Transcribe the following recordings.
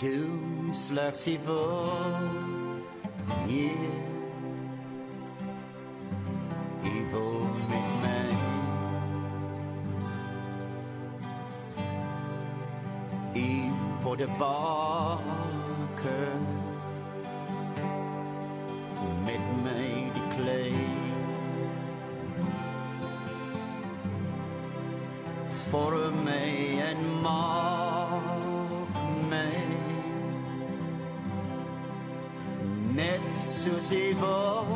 doen slegs die wil, yeah, die wil met my. I på det baker met my die klei. Vorm my en maak my net soos jy wil,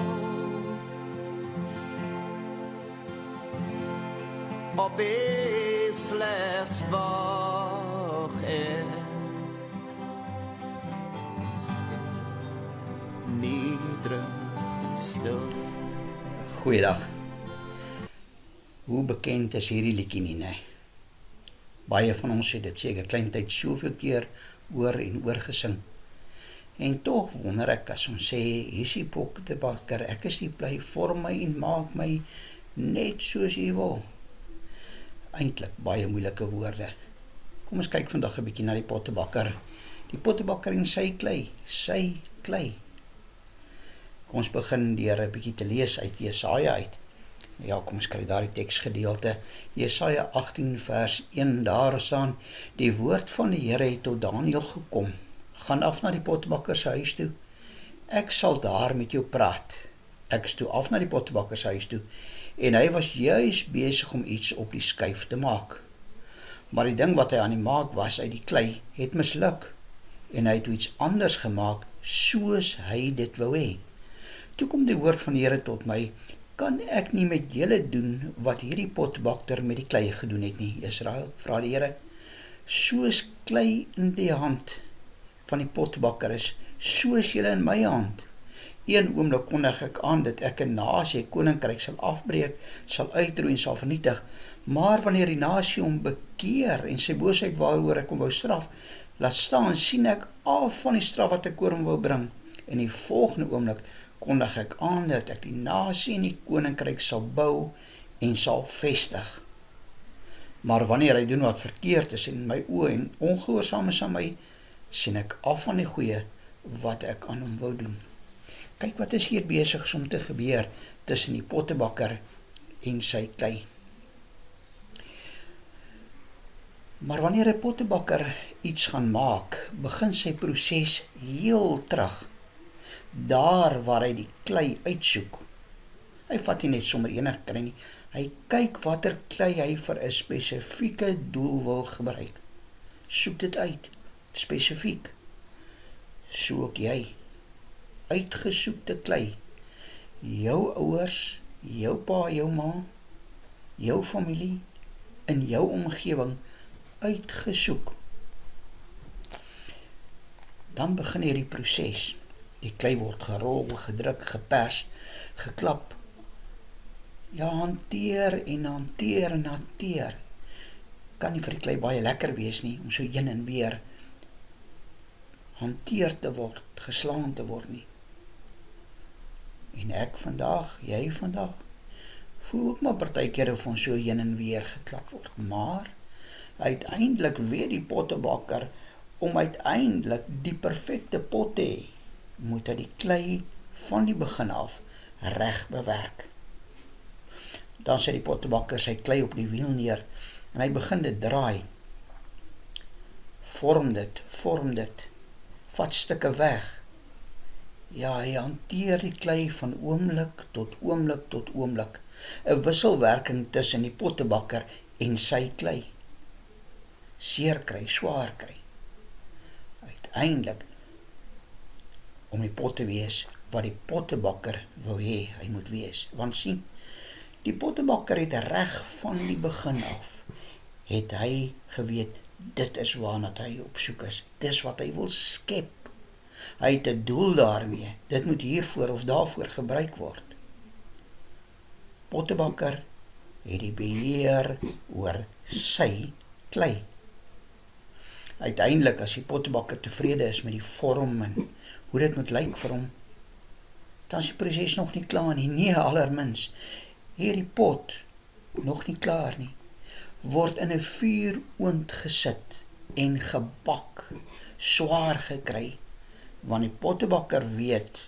op is slechts wag ek nederig stil. Goeiedag. Hoe bekend is hierdie liedjie nie, nee? Baie van ons het dit seker klein tyd soveel keer oor en oor gesing. En tog wonder ek as ons sê, hier is die pottebakker, ek is die bly, vorm my en maak my net soos jy wil. Eintlik baie moeilike woorde. Kom ons kyk vandag 'n bietjie na die pottebakker. Die pottebakker en sy klei, sy klei. Kom ons begin deur 'n bietjie te lees uit Jesaja uit. Ja, kom ons kry daar die teksgedeelte. Jesaja 18 vers 1, daar staan: Die woord van die Here het tot Daniël gekom. Gaan af na die pottebakker se huis toe. Ek sal daar met jou praat. Ek is toe af na die pottebakker se huis toe, en hy was juis besig om iets op die skyf te maak. Maar die ding wat hy aan die maak was uit die klei, het misluk, en hy het iets anders gemaak, soos hy dit wou hê. Toe kom die woord van die Here tot my: Kan ek nie met julle doen wat hierdie pottebakker met die klei gedoen het nie, Israel? Vra die Here. Soos klei in die hand van die pottebakker is, soos julle in my hand. Een oomblik kondig ek aan dat ek 'n nasie, koninkryk sal afbreek, sal uitroei en sal vernietig. Maar wanneer die nasie hom bekeer en sy boosheid waaroor ek hom wou straf, laat staan, sien ek af van die straf wat ek oor hom wou bring. En die volgende oomblik kondig ek aan dat ek die nasie en die koninkryk sal bou en sal vestig. Maar wanneer hy doen wat verkeerd is in my oë en ongehoorsaam is aan my, sien ek af van die goeie wat ek aan hom wou doen. Kyk wat is hier besig om te gebeur tussen die pottebakker en sy klei. Maar wanneer 'n pottebakker iets gaan maak, begin sy proses heel terug. Daar waar hy die klei uitsoek. Hy vat nie net sommer enige klei nie. Hy kyk watter klei hy vir 'n spesifieke doel wil gebruik. Soek dit uit, spesifiek. So ook jy. Uitgesoekte klei. Jou ouers, jou pa, jou ma, jou familie, in jou omgewing uitgesoek. Dan begin hierdie proses. Die klei word gerol, gedruk, gepers, geklap. Ja, hanteer en hanteer en hanteer. Kan nie vir die klei baie lekker wees nie, om so heen en weer hanteer te word, geslaan te word nie. En ek vandag, jy vandag, voel ook maar partykeer of ons so heen en weer geklap word. Maar uiteindelik weet die pottebakker, om uiteindelik die perfekte pot te hê, moet hy die klei van die begin af reg bewerk. Dan sit die pottebakker sy klei op die wiel neer en hy begin dit draai. Vorm dit, vat stukke weg. Ja, hy hanteer die klei van oomblik tot oomblik tot oomblik. 'n Wisselwerking tussen die pottebakker en sy klei. Seer kry, swaar kry. Uiteindelik om die pot te wees wat die pottebakker wou hê hy moet wees. Want sien, die pottebakker het reg van die begin af, het hy geweet, dit is waarna hy op soek is. Dis wat hy wil skep. Hy het 'n doel daarmee. Dit moet hiervoor of daarvoor gebruik word. Pottebakker het die beheer oor sy klei. Uiteindelik, as die pottebakker tevrede is met die vorm en hoe dit moet lyk vir hom, dan is die proses nog nie klaar nie. Nee, allermins. Hierdie pot, nog nie klaar nie, word in 'n vuuroond gesit en gebak, swaar gekry, want die pottebakker weet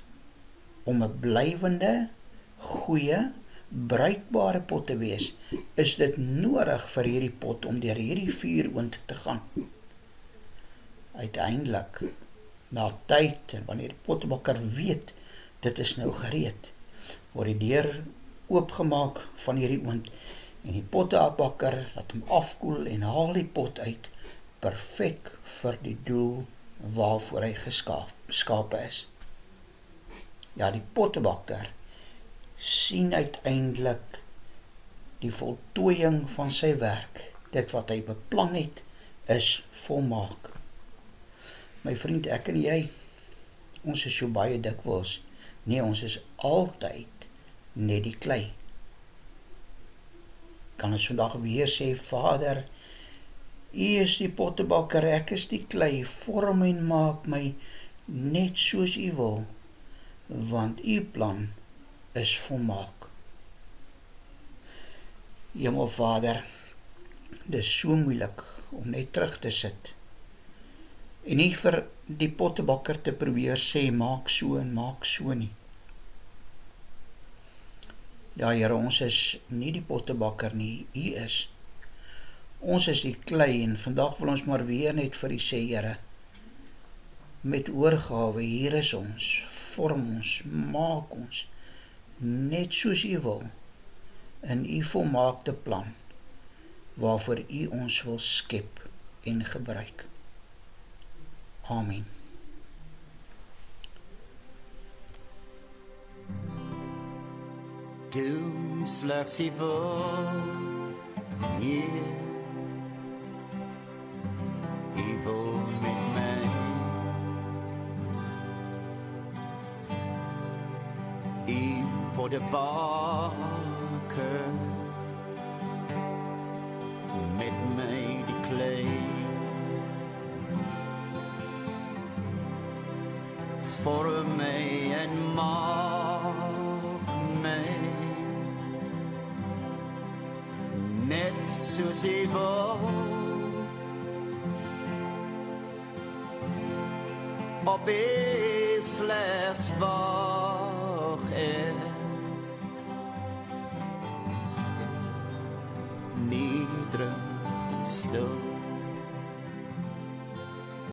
om 'n blywende, goeie, bruikbare pot te wees, is dit nodig vir hierdie pot om deur hierdie vuuroond te gaan. Uiteindelik, na tyd, en wanneer die pottebakker weet, dit is nou gereed, word die deur oopgemaak van hierdie oond, en die pottebakker laat hom afkoel en haal die pot uit, perfek vir die doel waarvoor hy geskape is. Ja, die pottebakker sien uiteindelik die voltooiing van sy werk. Dit wat hy beplan het, is volmaak. My vriend, ek en jy, ons is so baie dikwels, nee, ons is altyd net die klei. Kan ons vandag weer sê, Vader, U is die pottebakker, ek is die klei, vorm en maak my net soos U wil, want U plan is volmaak. Hemelvader, dit is so moeilik om net terug te sit en nie vir die pottebakker te probeer sê, maak so en maak so nie. Ja, Here, ons is nie die pottebakker nie, U is. Ons is die klei en vandag wil ons maar weer net vir U sê, Here, met oorgawe, hier is ons, vorm ons, maak ons, net soos U wil, in U volmaakte plan, waarvoor U ons wil skep en gebruik. Amen. Doen slegs U wil, Heer. U wil met my. U pottebakker, met my die klei. Vorm my en maak my, net soos U wil, op U slegs wag ek, nederig, stil